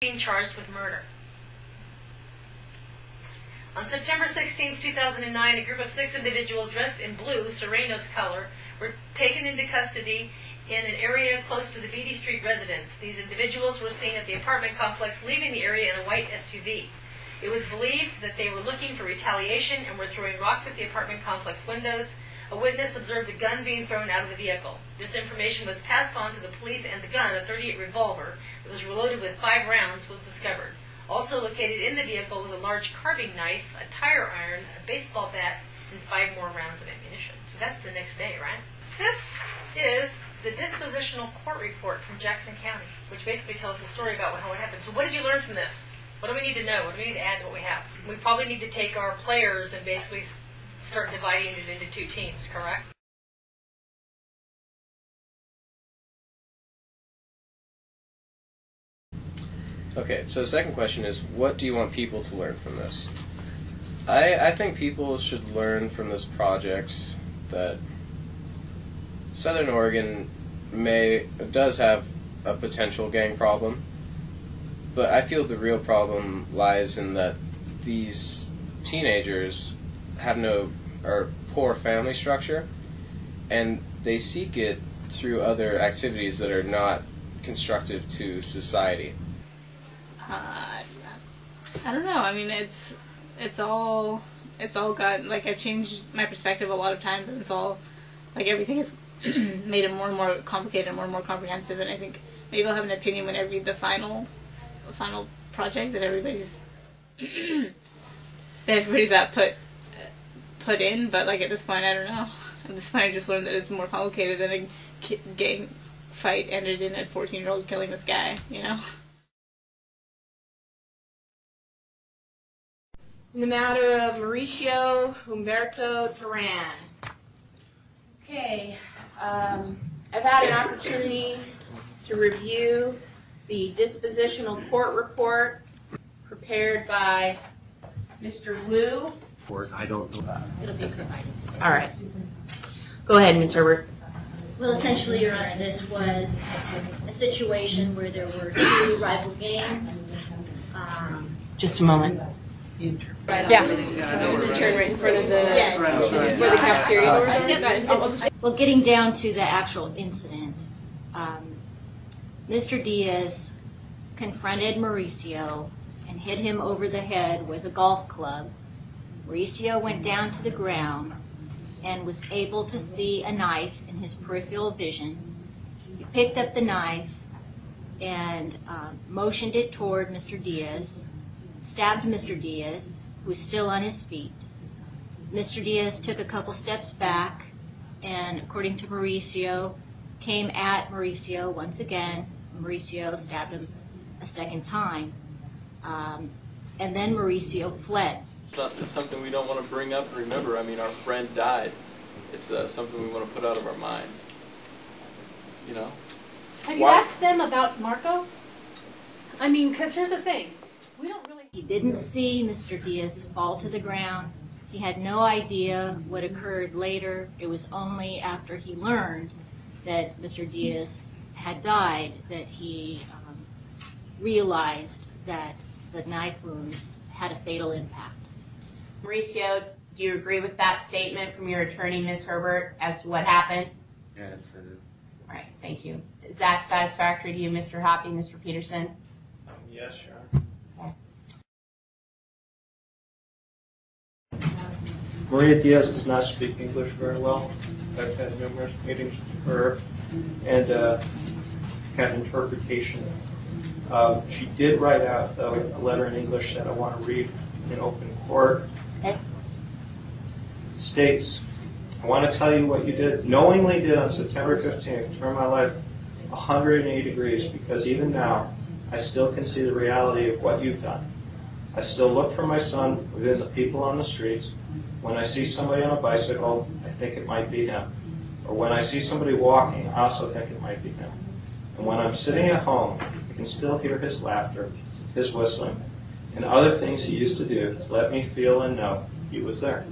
being charged with murder. On September 16, 2009, a group of 6 individuals dressed in blue, Sereno's color, were taken into custody in an area close to the Beatty Street residence. These individuals were seen at the apartment complex leaving the area in a white SUV. It was believed that they were looking for retaliation and were throwing rocks at the apartment complex windows. A witness observed a gun being thrown out of the vehicle. This information was passed on to the police, and the gun, a .38 revolver that was reloaded with 5 rounds, was discovered. Also located in the vehicle was a large carving knife, a tire iron, a baseball bat, and 5 more rounds of ammunition. So that's the next day, right? This is the dispositional court report from Jackson County, which basically tells the story about what happened. So what did you learn from this? What do we need to know? What do we need to add to what we have? We probably need to take our players and basically start dividing it into 2 teams, correct? Okay, so the second question is, what do you want people to learn from this? I think people should learn from this project that Southern Oregon does have a potential gang problem, but I feel the real problem lies in that these teenagers have poor family structure, and they seek it through other activities that are not constructive to society. I don't know. I mean, it's all got, like, I've changed my perspective a lot of times, and it's all, like, everything has made it more and more complicated and more comprehensive, and I think maybe I'll have an opinion when I read the final project that everybody's put in, but, like, at this point, I don't know. At this point, I just learned that it's more complicated than a gang fight ended in a 14-year-old killing this guy, you know? In the matter of Mauricio Humberto Duran. Okay, I've had an opportunity to review the dispositional court report prepared by Mr. Liu. I don't know that. It'll be provided today. All right. Go ahead, Ms. Herbert. Well, essentially, Your Honor, this was a situation where there were 2 rival gangs. Just a moment. Yeah. Just turn right in front of the where the cafeteria doors are. Well, getting down to the actual incident, Mr. Diaz confronted Mauricio and hit him over the head with a golf club. Mauricio went down to the ground and was able to see a knife in his peripheral vision. He picked up the knife and motioned it toward Mr. Diaz, stabbed Mr. Diaz, who was still on his feet. Mr. Diaz took a couple steps back and, according to Mauricio, came at Mauricio once again. Mauricio stabbed him a second time. And then Mauricio fled. It's something we don't want to bring up and remember. I mean, our friend died. It's something we want to put out of our minds. You know? Have you asked them about Marco? I mean, because here's the thing. We don't really... He didn't see Mr. Diaz fall to the ground. He had no idea what occurred later. It was only after he learned that Mr. Diaz had died that he realized that the knife wounds had a fatal impact. Mauricio, do you agree with that statement from your attorney, Ms. Herbert, as to what happened? Yes, it is. All right, thank you. Is that satisfactory to you, Mr. Hoppy, Mr. Peterson? Yes, sure. Maria Diaz does not speak English very well. I've had numerous meetings with her and had interpretation. She did write out, though, a letter in English that I want to read in open court. Okay. States, I want to tell you what you knowingly did on September 15th, turn my life 180 degrees, because even now, I still can see the reality of what you've done. I still look for my son within the people on the streets. When I see somebody on a bicycle, I think it might be him. Or when I see somebody walking, I also think it might be him. And when I'm sitting at home, I can still hear his laughter, his whistling, and other things he used to do to let me feel and know he was there.